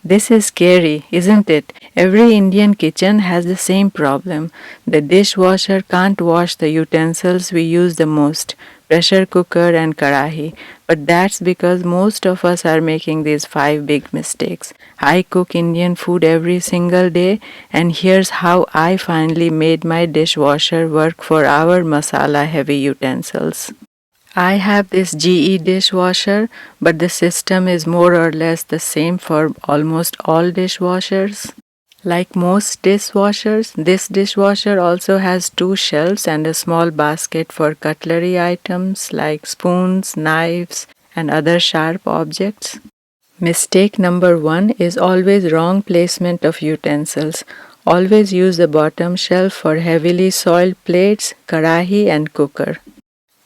This is scary, isn't it? Every Indian kitchen has the same problem. The dishwasher can't wash the utensils we use the most, pressure cooker and karahi. But that's because most of us are making these five big mistakes. I cook Indian food every single day, and here's how I finally made my dishwasher work for our masala heavy utensils. I have this GE dishwasher, but the system is more or less the same for almost all dishwashers. Like most dishwashers, this dishwasher also has two shelves and a small basket for cutlery items like spoons, knives, and other sharp objects. Mistake number one is always wrong placement of utensils. Always use the bottom shelf for heavily soiled plates, karahi, and cooker.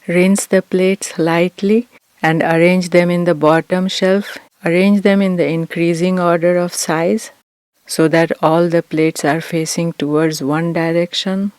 Rinse the plates lightly and arrange them in the bottom shelf. Arrange them in the increasing order of size so that all the plates are facing towards one direction.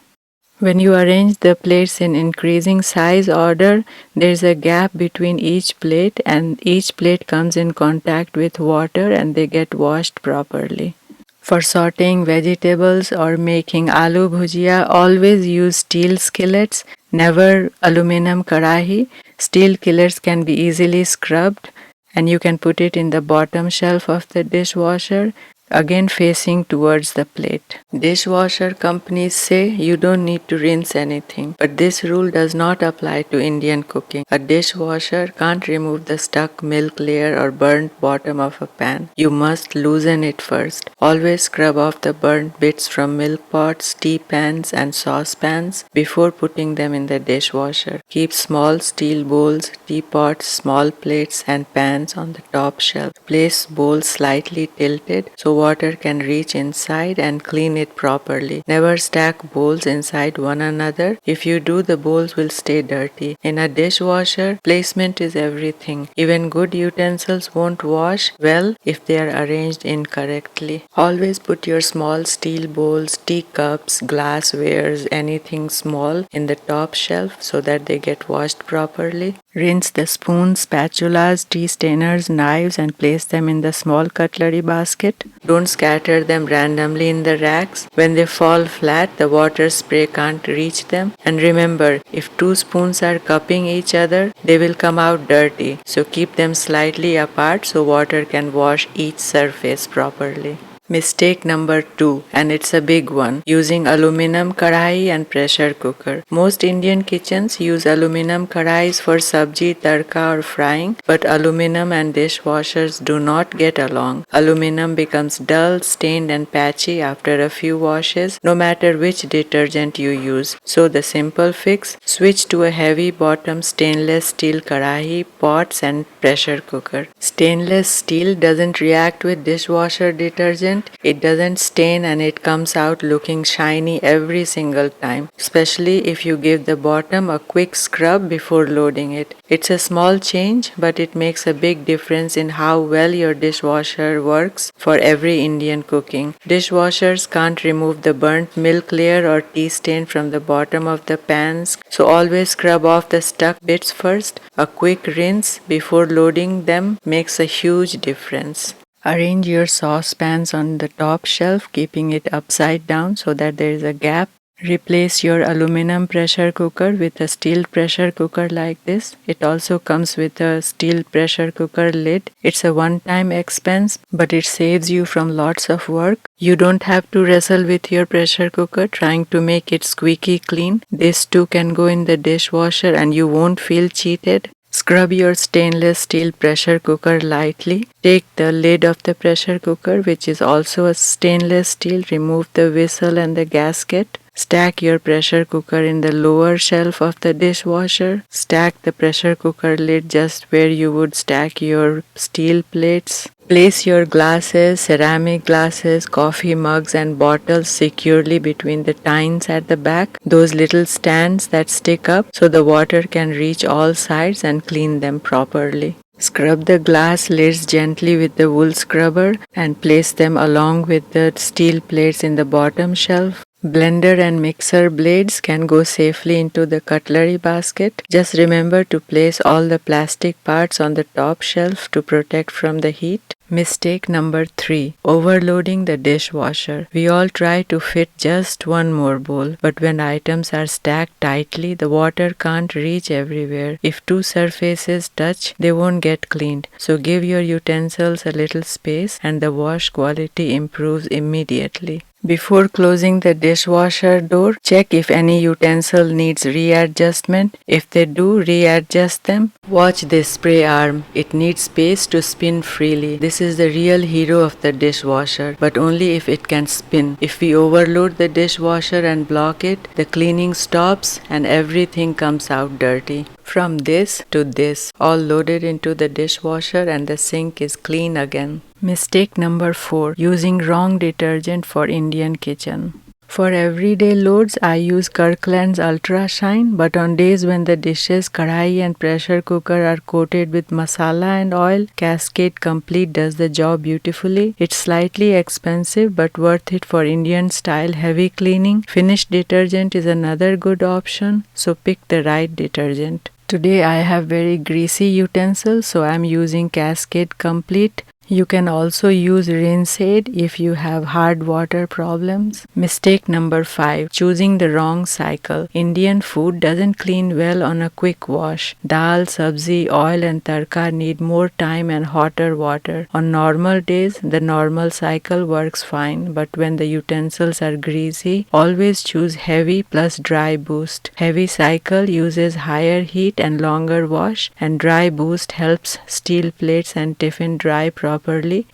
When you arrange the plates in increasing size order, there is a gap between each plate and each plate comes in contact with water and they get washed properly. For sauteing vegetables or making aloo bhujia, always use steel skillets, never aluminum karahi. Steel skillets can be easily scrubbed and you can put it in the bottom shelf of the dishwasher, again facing towards the plate. Dishwasher companies say you don't need to rinse anything, but this rule does not apply to Indian cooking. A dishwasher can't remove the stuck milk layer or burnt bottom of a pan. You must loosen it first. Always scrub off the burnt bits from milk pots, tea pans, and saucepans before putting them in the dishwasher. Keep small steel bowls, teapots, small plates, and pans on the top shelf. Place bowls slightly tilted so water can reach inside and clean it properly. Never stack bowls inside one another. If you do, the bowls will stay dirty. In a dishwasher, placement is everything. Even good utensils won't wash well if they are arranged incorrectly. Always put your small steel bowls, teacups, glasswares, anything small in the top shelf so that they get washed properly. Rinse the spoons, spatulas, tea strainers, knives and place them in the small cutlery basket. Don't scatter them randomly in the racks. When they fall flat, the water spray can't reach them. And remember, if two spoons are cupping each other, they will come out dirty. So keep them slightly apart so water can wash each surface properly. Mistake number 2, and it's a big one, using aluminum karahi and pressure cooker. Most Indian kitchens use aluminum karahis for sabji, tadka or frying, but aluminum and dishwashers do not get along. Aluminum becomes dull, stained and patchy after a few washes, no matter which detergent you use. So the simple fix, switch to a heavy bottom stainless steel karahi, pots and pressure cooker. Stainless steel doesn't react with dishwasher detergent. It doesn't stain and it comes out looking shiny every single time, especially if you give the bottom a quick scrub before loading it. It's a small change, but it makes a big difference in how well your dishwasher works for every Indian cooking. Dishwashers can't remove the burnt milk layer or tea stain from the bottom of the pans, so always scrub off the stuck bits first. A quick rinse before loading them makes a huge difference. Arrange your saucepans on the top shelf, keeping it upside down so that there is a gap. Replace your aluminum pressure cooker with a steel pressure cooker like this. It also comes with a steel pressure cooker lid. It's a one-time expense, but it saves you from lots of work. You don't have to wrestle with your pressure cooker trying to make it squeaky clean. This too can go in the dishwasher and you won't feel cheated. Scrub your stainless steel pressure cooker lightly. Take the lid of the pressure cooker, which is also a stainless steel, remove the whistle and the gasket. Stack your pressure cooker in the lower shelf of the dishwasher. Stack the pressure cooker lid just where you would stack your steel plates. Place your glasses, ceramic glasses, coffee mugs and bottles securely between the tines at the back, those little stands that stick up so the water can reach all sides and clean them properly. Scrub the glass lids gently with the wool scrubber and place them along with the steel plates in the bottom shelf. Blender and mixer blades can go safely into the cutlery basket. Just remember to place all the plastic parts on the top shelf to protect from the heat. Mistake number 3. Overloading the dishwasher. We all try to fit just one more bowl, but when items are stacked tightly, the water can't reach everywhere. If two surfaces touch, they won't get cleaned. So give your utensils a little space and the wash quality improves immediately. Before closing the dishwasher door, check if any utensil needs readjustment. If they do, readjust them. Watch this spray arm. It needs space to spin freely. This is the real hero of the dishwasher, but only if it can spin. If we overload the dishwasher and block it, the cleaning stops and everything comes out dirty. From this to this, all loaded into the dishwasher and the sink is clean again. Mistake number 4. Using wrong detergent for Indian kitchen. For everyday loads, I use Kirkland's Ultra Shine, but on days when the dishes, kadai and pressure cooker are coated with masala and oil, Cascade Complete does the job beautifully. It's slightly expensive but worth it for Indian style heavy cleaning. Finished detergent is another good option, so pick the right detergent. Today I have very greasy utensils, so I am using Cascade Complete. You can also use Rinse-Aid if you have hard water problems. Mistake number 5. Choosing the wrong cycle. Indian food doesn't clean well on a quick wash. Dal, sabzi, oil and tarka need more time and hotter water. On normal days, the normal cycle works fine, but when the utensils are greasy, always choose heavy plus dry boost. Heavy cycle uses higher heat and longer wash, and dry boost helps steel plates and tiffin dry properly.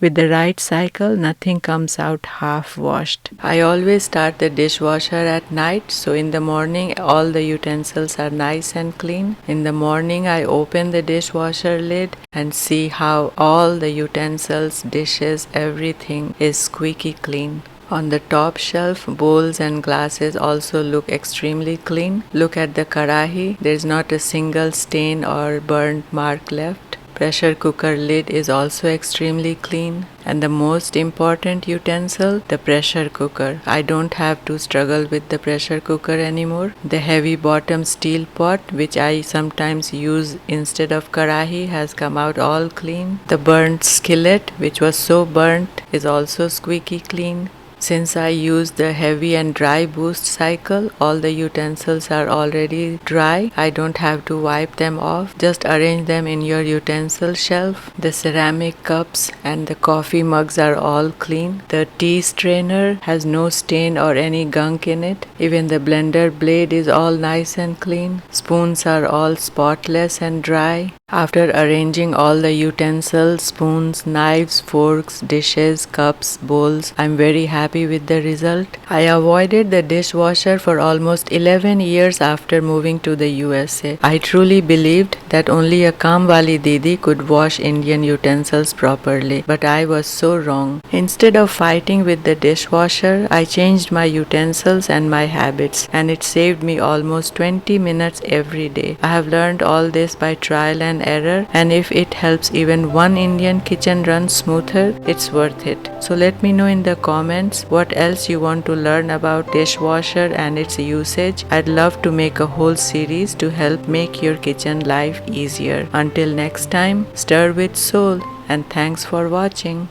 With the right cycle, nothing comes out half washed. I always start the dishwasher at night, so in the morning all the utensils are nice and clean. In the morning I open the dishwasher lid and see how all the utensils, dishes, everything is squeaky clean. On the top shelf, bowls and glasses also look extremely clean. Look at the karahi. There is not a single stain or burnt mark left. Pressure cooker lid is also extremely clean. And the most important utensil, the pressure cooker. I don't have to struggle with the pressure cooker anymore. The heavy bottom steel pot, which I sometimes use instead of karahi, has come out all clean. The burnt skillet, which was so burnt, is also squeaky clean. Since I use the heavy and dry boost cycle, all the utensils are already dry. I don't have to wipe them off. Just arrange them in your utensil shelf. The ceramic cups and the coffee mugs are all clean. The tea strainer has no stain or any gunk in it. Even the blender blade is all nice and clean. Spoons are all spotless and dry. After arranging all the utensils, spoons, knives, forks, dishes, cups, bowls, I'm very happy with the result. I avoided the dishwasher for almost 11 years after moving to the USA. I truly believed that only a Kamwali Didi could wash Indian utensils properly, but I was so wrong. Instead of fighting with the dishwasher, I changed my utensils and my habits, and it saved me almost 20 minutes every day. I have learned all this by trial and error, and if it helps even one Indian kitchen run smoother, it's worth it. So let me know in the comments what else you want to learn about dishwasher and its usage. I'd love to make a whole series to help make your kitchen life easier. Until next time, stir with soul, and thanks for watching.